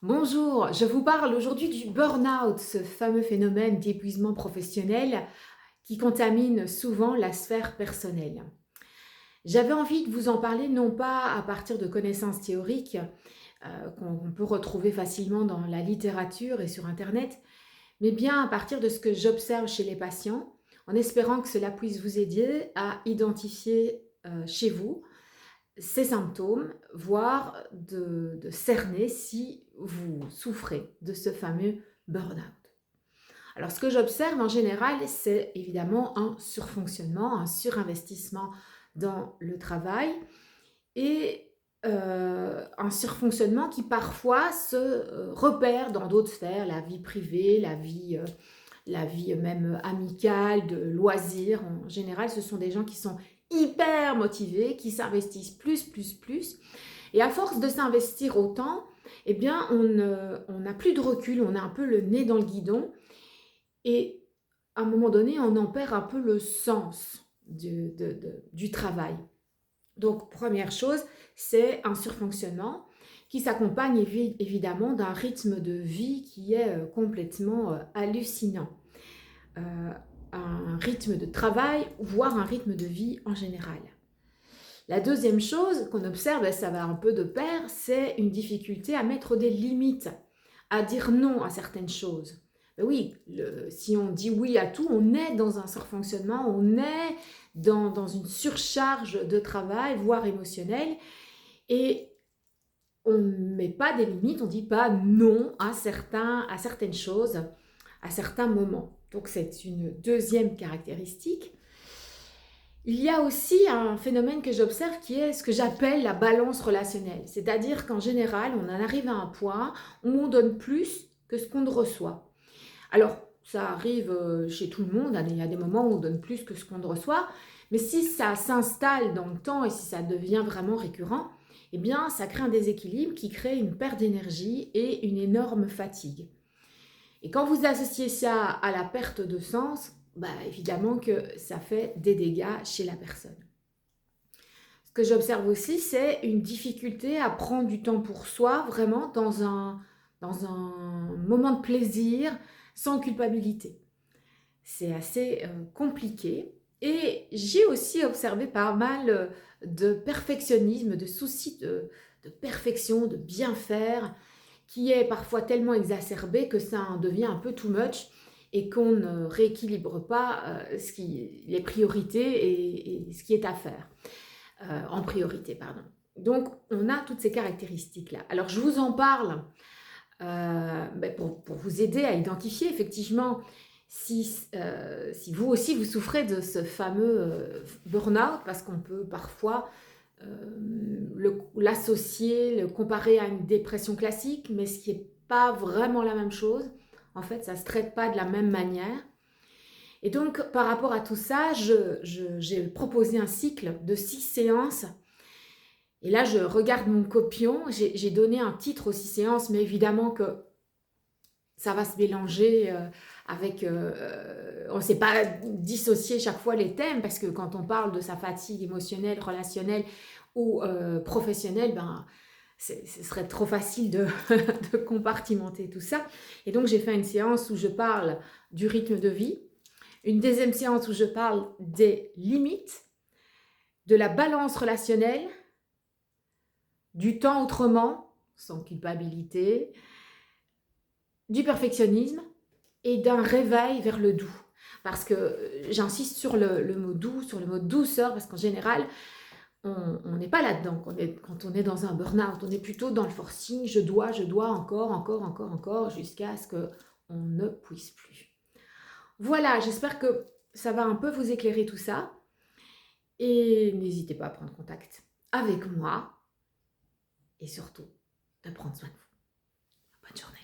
Bonjour, je vous parle aujourd'hui du burn-out, ce fameux phénomène d'épuisement professionnel qui contamine souvent la sphère personnelle. J'avais envie de vous en parler non pas à partir de connaissances théoriques qu'on peut retrouver facilement dans la littérature et sur Internet, mais bien à partir de ce que j'observe chez les patients, en espérant que cela puisse vous aider à identifier chez vous ces symptômes, voire de cerner si vous souffrez de ce fameux burn-out. Alors, ce que j'observe en général, c'est évidemment un surfonctionnement, un surinvestissement dans le travail et un surfonctionnement qui parfois se repère dans d'autres sphères, la vie privée, la vie même amicale, de loisirs. En général, ce sont des gens qui sont hyper motivés, qui s'investissent plus. Et à force de s'investir autant, eh bien, on n'a plus de recul, on a un peu le nez dans le guidon. Et à un moment donné, on en perd un peu le sens du travail. Donc, première chose, c'est un surfonctionnement qui s'accompagne évidemment d'un rythme de vie qui est complètement hallucinant. Euh, un rythme de travail, voire un rythme de vie en général. La deuxième chose qu'on observe, et ça va un peu de pair, c'est une difficulté à mettre des limites, à dire non à certaines choses. Ben oui, si on dit oui à tout, on est dans un surfonctionnement, on est dans une surcharge de travail, voire émotionnelle, et on ne met pas des limites, on ne dit pas non à certaines choses, à certains moments. Donc c'est une deuxième caractéristique. Il y a aussi un phénomène que j'observe qui est ce que j'appelle la balance relationnelle. C'est-à-dire qu'en général, on en arrive à un point où on donne plus que ce qu'on reçoit. Alors, ça arrive chez tout le monde, il y a des moments où on donne plus que ce qu'on reçoit, mais si ça s'installe dans le temps et si ça devient vraiment récurrent, eh bien, ça crée un déséquilibre qui crée une perte d'énergie et une énorme fatigue. Et quand vous associez ça à la perte de sens, bah, évidemment que ça fait des dégâts chez la personne. Ce que j'observe aussi, c'est une difficulté à prendre du temps pour soi, vraiment dans un moment de plaisir, sans culpabilité. C'est assez compliqué. Et j'ai aussi observé pas mal de perfectionnisme, de soucis de perfection, de bien faire, qui est parfois tellement exacerbé que ça en devient un peu too much et qu'on ne rééquilibre pas les priorités et ce qui est à faire en priorité, pardon. Donc, on a toutes ces caractéristiques-là. Alors, je vous en parle pour vous aider à identifier effectivement si vous aussi vous souffrez de ce fameux burn-out, parce qu'on peut parfois l'associer, le comparer à une dépression classique, mais ce qui n'est pas vraiment la même chose. En fait, ça ne se traite pas de la même manière. Et donc, par rapport à tout ça, j'ai proposé un cycle de 6 séances. Et là, je regarde mon copion. J'ai donné un titre aux 6 séances, mais évidemment que ça va se mélanger avec... on ne sait pas dissocier chaque fois les thèmes, parce que quand on parle de sa fatigue émotionnelle, relationnelle ou professionnelle, ben, ce serait trop facile de compartimenter tout ça. Et donc, j'ai fait une séance où je parle du rythme de vie, une deuxième séance où je parle des limites, de la balance relationnelle, du temps autrement, sans culpabilité, du perfectionnisme et d'un réveil vers le doux. Parce que j'insiste sur le mot doux, sur le mot douceur, parce qu'en général, on n'est pas là-dedans quand on est dans un burn-out. On est plutôt dans le forcing, je dois, encore, jusqu'à ce qu'on ne puisse plus. Voilà, j'espère que ça va un peu vous éclairer tout ça. Et n'hésitez pas à prendre contact avec moi et surtout de prendre soin de vous. Bonne journée.